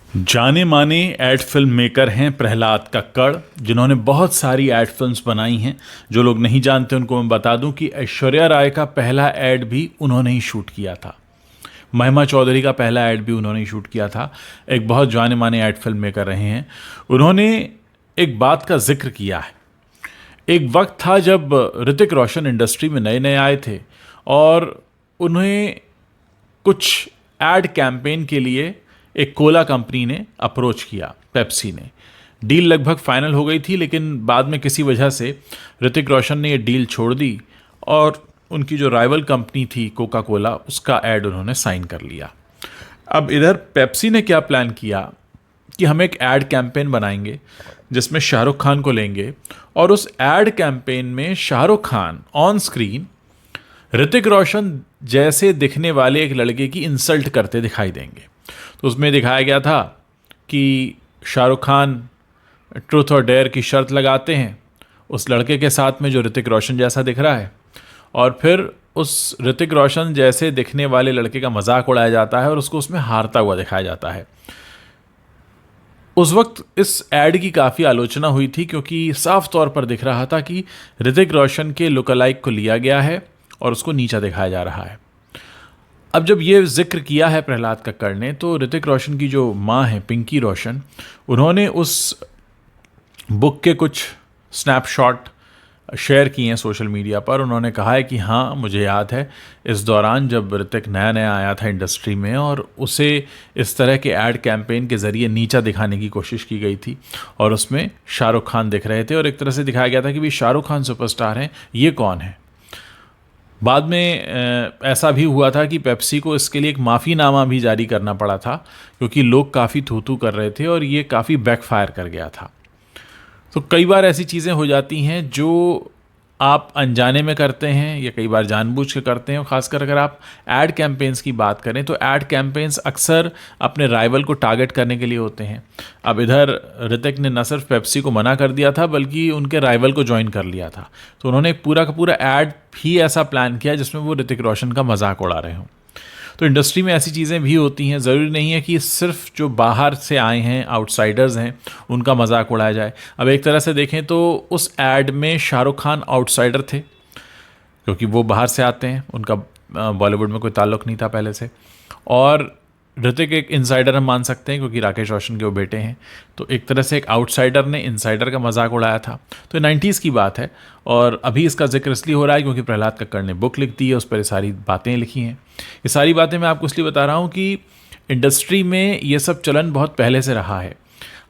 जाने माने ad film maker हैं प्रहलाद कक्कड़, जिन्होंने बहुत सारी एड फिल्म्स बनाई हैं। जो लोग नहीं जानते उनको मैं बता दूं कि ऐश्वर्या राय का पहला एड भी उन्होंने ही शूट किया था। महिमा चौधरी का पहला एड भी उन्होंने ही शूट किया था। एक बहुत जाने माने एड फिल्म मेकर रहे हैं। उन्होंने एक बात का जिक्र किया है। एक वक्त था जब ऋतिक रोशन इंडस्ट्री में नए नए आए थे और उन्हें कुछ एड कैंपेन के लिए एक कोला कंपनी ने अप्रोच किया, पेप्सी ने। डील लगभग फाइनल हो गई थी, लेकिन बाद में किसी वजह से ऋतिक रोशन ने ये डील छोड़ दी और उनकी जो राइवल कंपनी थी कोका कोला, उसका एड उन्होंने साइन कर लिया। अब इधर पेप्सी ने क्या प्लान किया कि हम एक एड कैंपेन बनाएंगे जिसमें शाहरुख खान को लेंगे और उस एड कैंपेन में शाहरुख खान ऑन स्क्रीन ऋतिक रोशन जैसे दिखने वाले एक लड़के की इंसल्ट करते दिखाई देंगे। तो उसमें दिखाया गया था कि शाहरुख खान ट्रूथ और डेयर की शर्त लगाते हैं उस लड़के के साथ में जो ऋतिक रोशन जैसा दिख रहा है, और फिर उस ऋतिक रोशन जैसे दिखने वाले लड़के का मजाक उड़ाया जाता है और उसको उसमें हारता हुआ दिखाया जाता है। उस वक्त इस एड की काफ़ी आलोचना हुई थी, क्योंकि साफ तौर पर दिख रहा था कि ऋतिक रोशन के लुक अलाइक को लिया गया है और उसको नीचा दिखाया जा रहा है। अब जब ये जिक्र किया है प्रहलाद कक्कड़ ने, तो ऋतिक रोशन की जो माँ है पिंकी रोशन, उन्होंने उस बुक के कुछ स्नैपशॉट शेयर किए हैं सोशल मीडिया पर। उन्होंने कहा है कि हाँ, मुझे याद है इस दौरान जब ऋतिक नया नया आया था इंडस्ट्री में और उसे इस तरह के एड कैंपेन के ज़रिए नीचा दिखाने की कोशिश की गई थी और उसमें शाहरुख खान दिख रहे थे और एक तरह से दिखाया गया था कि भाई शाहरुख खान सुपरस्टार हैं, ये कौन है। बाद में ऐसा भी हुआ था कि पेप्सी को इसके लिए एक माफ़ीनामा भी जारी करना पड़ा था, क्योंकि लोग काफ़ी थू कर रहे थे और ये काफ़ी बैकफायर कर गया था। तो कई बार ऐसी चीज़ें हो जाती हैं जो आप अनजाने में करते हैं या कई बार जानबूझ के करते हैं। और ख़ासकर अगर आप एड कैंपेन्स की बात करें तो एड कैंपेन्स अक्सर अपने राइवल को टारगेट करने के लिए होते हैं। अब इधर ऋतिक ने न सिर्फ पेप्सी को मना कर दिया था बल्कि उनके राइवल को ज्वाइन कर लिया था। तो उन्होंने पूरा का पूरा एड भी ऐसा प्लान किया जिसमें वो ऋतिक रोशन का मजाक उड़ा रहे हों। तो इंडस्ट्री में ऐसी चीज़ें भी होती हैं। ज़रूरी नहीं है कि सिर्फ जो बाहर से आए हैं, आउटसाइडर्स हैं, उनका मजाक उड़ाया जाए। अब एक तरह से देखें तो उस एड में शाहरुख खान आउटसाइडर थे, क्योंकि वो बाहर से आते हैं, उनका बॉलीवुड में कोई ताल्लुक़ नहीं था पहले से। और ऋतिक एक इनसाइडर हम मान सकते हैं, क्योंकि राकेश रोशन के वो बेटे हैं। तो एक तरह से एक आउटसाइडर ने इनसाइडर का मजाक उड़ाया था। तो 90s की बात है और अभी इसका जिक्र इसलिए हो रहा है क्योंकि प्रहलाद कक्कड़ ने बुक लिख दी है, उस पर ये सारी बातें लिखी हैं। ये सारी बातें मैं आपको इसलिए बता रहा हूँ कि इंडस्ट्री में ये सब चलन बहुत पहले से रहा है।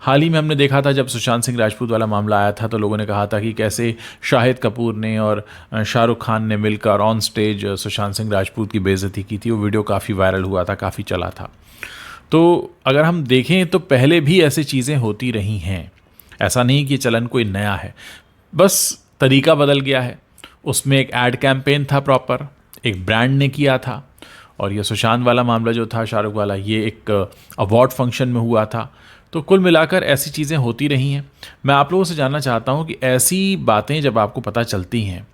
हाल ही में हमने देखा था जब सुशांत सिंह राजपूत वाला मामला आया था, तो लोगों ने कहा था कि कैसे शाहिद कपूर ने और शाहरुख खान ने मिलकर ऑन स्टेज सुशांत सिंह राजपूत की बेइज्जती की थी। वो वीडियो काफ़ी वायरल हुआ था, काफ़ी चला था। तो अगर हम देखें तो पहले भी ऐसी चीज़ें होती रही हैं। ऐसा नहीं कि चलन कोई नया है, बस तरीका बदल गया है। उसमें एक एड कैंपेन था प्रॉपर, एक ब्रांड ने किया था। और ये सुशांत वाला मामला जो था, शाहरुख वाला, ये एक अवार्ड फंक्शन में हुआ था। तो कुल मिलाकर ऐसी चीज़ें होती रही हैं। मैं आप लोगों से जानना चाहता हूँ कि ऐसी बातें जब आपको पता चलती हैं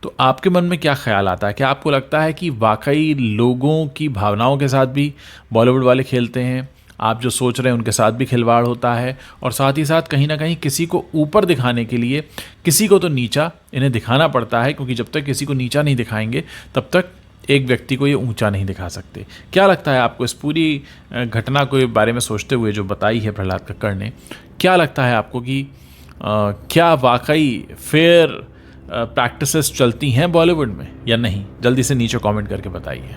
तो आपके मन में क्या ख्याल आता है? क्या आपको लगता है कि वाकई लोगों की भावनाओं के साथ भी बॉलीवुड वाले खेलते हैं? आप जो सोच रहे हैं उनके साथ भी खिलवाड़ होता है और साथ ही साथ कहीं ना कहीं किसी को ऊपर दिखाने के लिए किसी को तो नीचा इन्हें दिखाना पड़ता है, क्योंकि जब तक किसी को नीचा नहीं दिखाएंगे तब तक एक व्यक्ति को ये ऊंचा नहीं दिखा सकते। क्या लगता है आपको इस पूरी घटना के बारे में सोचते हुए जो बताई है प्रहलाद कक्कड़ ने, क्या लगता है आपको कि क्या वाकई फेयर प्रैक्टिसेस चलती हैं बॉलीवुड में या नहीं? जल्दी से नीचे कमेंट करके बताइए।